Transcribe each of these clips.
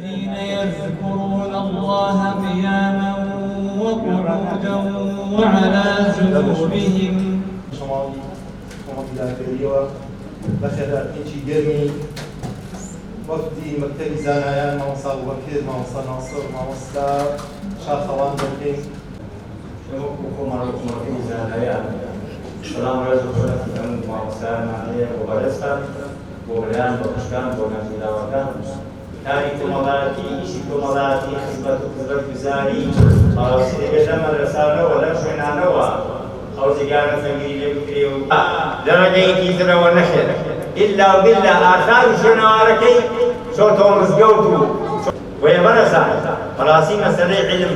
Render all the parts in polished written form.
الذين يذكرون الله قياما وقعودا وعلى جنوبهم وفدي مكتب زانایان مامۆستا بوبەکر مامۆستا ناسر مامۆستا شاخەوان دەکەین وەکو کۆمەڵگەی زانایان سەلام ڕێز و خۆرەتتان مامۆستایانمان هەیە بۆ بەڕێستان بۆ بەیان بۆ خوشکان بۆ نەزیراوەکان کاری کۆمەڵایەتی ئیشی کۆمەڵایەتی خزمەت و خزمەتگوزاری ماوەسی دەبێتە مەدرسانەوە لەم شوێنانەوە ئەو جێگانە فەنگیری لێ بکرێ و لە ڕێگەیەکی ترەوە نەخێت إلا بالله آثار شنواركي شوتو مزقوتو ويا برسان براسي مسألة علم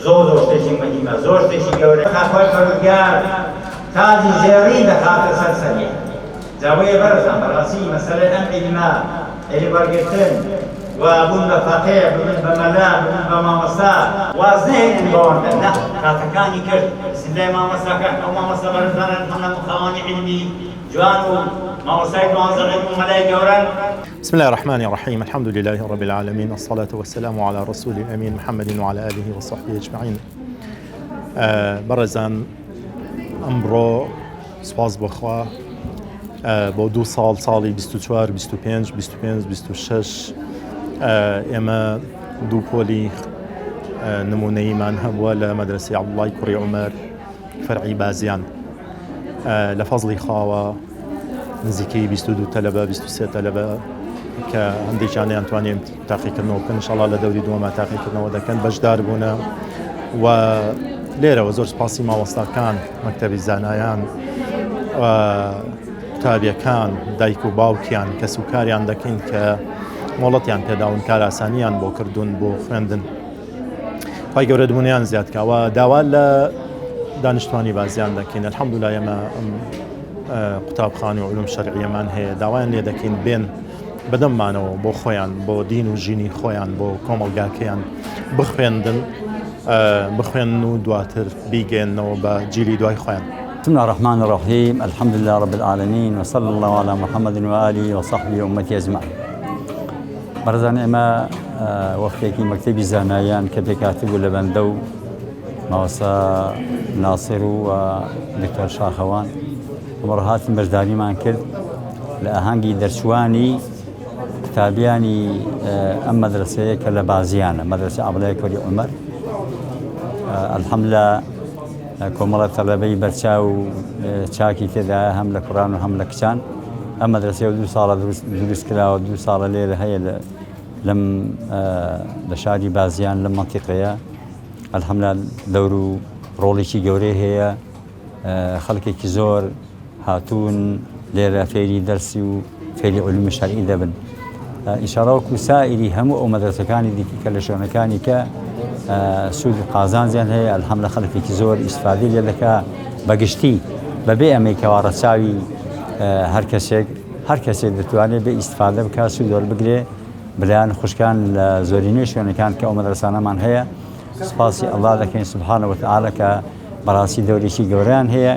زوج تشي مهمة زوج تشي جوري خاطر فرقار تاجي زيرين خاطر سلسلة زاوية برسان براسي مسألة علم اللي برقتن وابن فقيه بن بملا بن بمامسا وزين بورد لا خاطر كان يكر سلي مامسا كان أو مامسا برسان الحمد خواني علمي جوانو بسم الله الرحمن الرحيم الحمد لله رب العالمين الصلاة والسلام على رسول الأمين محمد وعلى آله وصحبه أجمعين برزان أمبرو سواز بخوا بۆ 2 ساڵی 24 25 25 26 ئێمە دوو پۆلی نمونەیمان هەبووە لە مەدرسەی عەبدوڵای کوڕی عومەر فەرعی بازیان لە فەزڵی خاوە نزیکەی 22 تەلەبە 23 تەلەبە کە هەندێکیانیان توانێت تاقیکردنەوە بکەن ئینشەڵا لە دەوری دووەمە تاقیکردنەوە دەکەن بەشدار بوونە و لێرەوە زۆر سپاسی مامۆستاکان مەکتەبی زانایان قوتابیەکان دایک و باوکیان کە سوکاریان دەکەین کە مۆڵەتیان پێداون کار ئاسانیان بۆ کردوون بۆ خوێندن خی گەورە دمونیان زیادکەوە داوا لە دانیشتوانی بازیان دەکەین الحەمدولایە ئێمە قوتابخانە و علوم شەرعیەمان هەیە داوایان لێ دەکەین بێن بەدەممانەوە بۆ خۆیان بۆ دین و ژینی خۆیان بۆ کۆمەڵگاکەیان بخوێن و دواتر بیگەێنەوە بە جیلی دوای خۆیان. بسم الله الرحمن الرحيم الحمد لله رب العالمين وصلى الله على محمد وآله وصحبه وأمته أجمعين. برزان إما وقتي مكتبي زانایان کە پێکاتب بوو لە بەندە و مامۆستا ناسر و دکتۆر شاخەوان ومڕهاتی بەشداریمان کرد لە ئاهەنگی دەرچوانی قوتابیانی ئەم مەدرسەیە کە لە بازیانە مەدرسەی عەبدوڵای کوڕی عومەر الحەمدولە کۆمەڵە تەلەبەی بەرچاو چاکی تێدا هەم لە کوڕان و هەم لە کچان ئەم مەدرسەیە 2 ساڵە دروست کراوە 2 ساڵە لێرە هەیە لەم لە شاری بازیان لەم مەنتیقەیە الحەمدولە دەور و ڕۆڵێکی گەورەی هەیە خەڵکێکی زۆر هاتوون لێرە فێری دەرسی و فێری علومی شەرعی دەبن ئینشاڵڵا وەکو سائیری هەموو ئەو مەدرسەکانی دیکە کە لە شوێنەکانی کە سوود قازانجیان هەیە الحەمدولە خەڵکێکی زۆر ئیسفادەی لێ دەکا بەگشتی بەبێ ئەمەی کەوا ڕەچاوی هەر کەسێک دەتوانێت بێ ئیسفادە بکە سوود وەربگرێ بلایان خوشکان لە زۆرینەی شوێنەکان کە ئەو مەدرسانەمان هەیە سوپاسی ئەڵڵا دەکەین سوبحانەهو وتەعالا کە بەڕاستی دەورێکی گەورەیان هەیە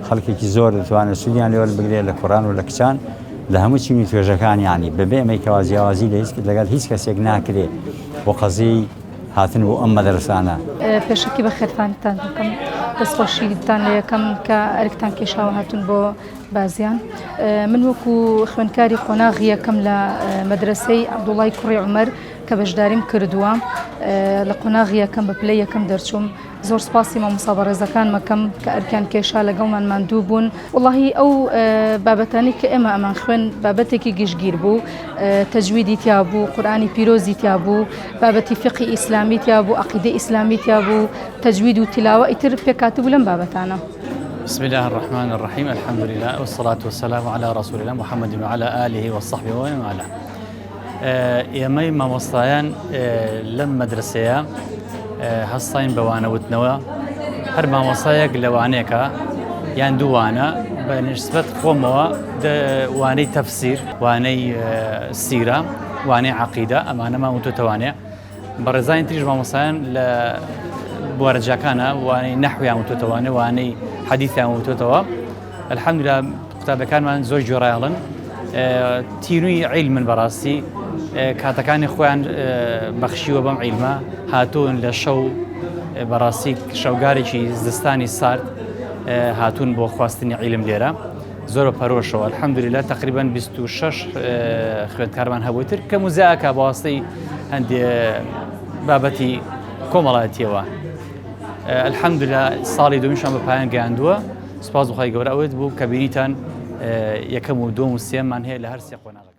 خەڵکێکی زۆر دەتوانێت سوودیان لێ وەربگرێت لە کوڕان و لە کچان لە هەموو چینی توێژەکان یانی بەبێ ئەمەی کەوا جیاوازی لەگەڵ هیچ کەسێک ناکرێت بۆ قەزەی هاتن بۆ ئەم مەدرسانە. پێشکی بە خێرخانتان بکەم دەستخۆشیتان لە یەکەم کە ئەرکتان کێشاوە هاتون بۆ بازیان من وەکو خوێندکاری قۆناغی یەکەم لە مەدرسەی عەبدوڵای کوڕی عومەر کە بەشداریم کردووە لە قۆناغی یەکەم بە پلەی یەکەم دەرچووم زۆر سپاسی مامۆستا بەڕێزەکان مەکەم کە ئەرکیان کێشا لەگەڵمان ماندوو بوون وڵاهی ئەو بابەتانی کە ئێمە ئەمان خوێن بابەتێکی گشتگیر بوو تەجویدی تیا بوو قورئانی پیرۆزی تیا بوو بابەتی فقی ئیسلامی تیا بوو عەقیدەی ئیسلامی تیا بوو تەجوید و تیلاوە ئیتر پێکاتبوو لەم بابەتانە. بسم الله الرحمن الرحيم الحمد لله والصلاة والسلام على رسول الله محمد وعلى آله وصحبه ومن والاه. ئێمەی مامۆستایان لەم مەدرسەیە هەستاین بەوانەوتنەوە هەر مامۆستایەک لەوانەیەکە یان دووانە بە نسبەت خۆمەوە وانەی تەفسیر وانەی سیرە وانەی عەقیدە ئەمانەمان وتوتەوانێ بەڕێزانی تریش مامۆستایان لە بوارەجاکانە وانەی نەحویان وتوتەوانێ وانەی حەدیثیان وتوتەوە الحەمدولillah قوتابەکانمان زۆر جۆرایڵن تیروی عیلمن بەڕاستی کاتەکانی خۆیان بەخشیوە بەم عیلمە هاتوون لە شەو بەڕاستی شەوگارێکی زستانی سارد هاتوون بۆ خواستنی عیلم لێرە زۆر پەرۆشەوە الحەمدولillah تقریبا 26 خوێندکارمان هەبووتر کە موزایەکە بەواسطەی هەندێ بابەتی کۆمەڵایەتیەوە الحەمدولillah ساڵی دومیشان بە پایان گەیاندووە سوپاس بەخوای گەورە ئەوەت بوو کە بینیتان یەکەم و دووەم و سێممان هەیە لە هەر سێ قۆناغ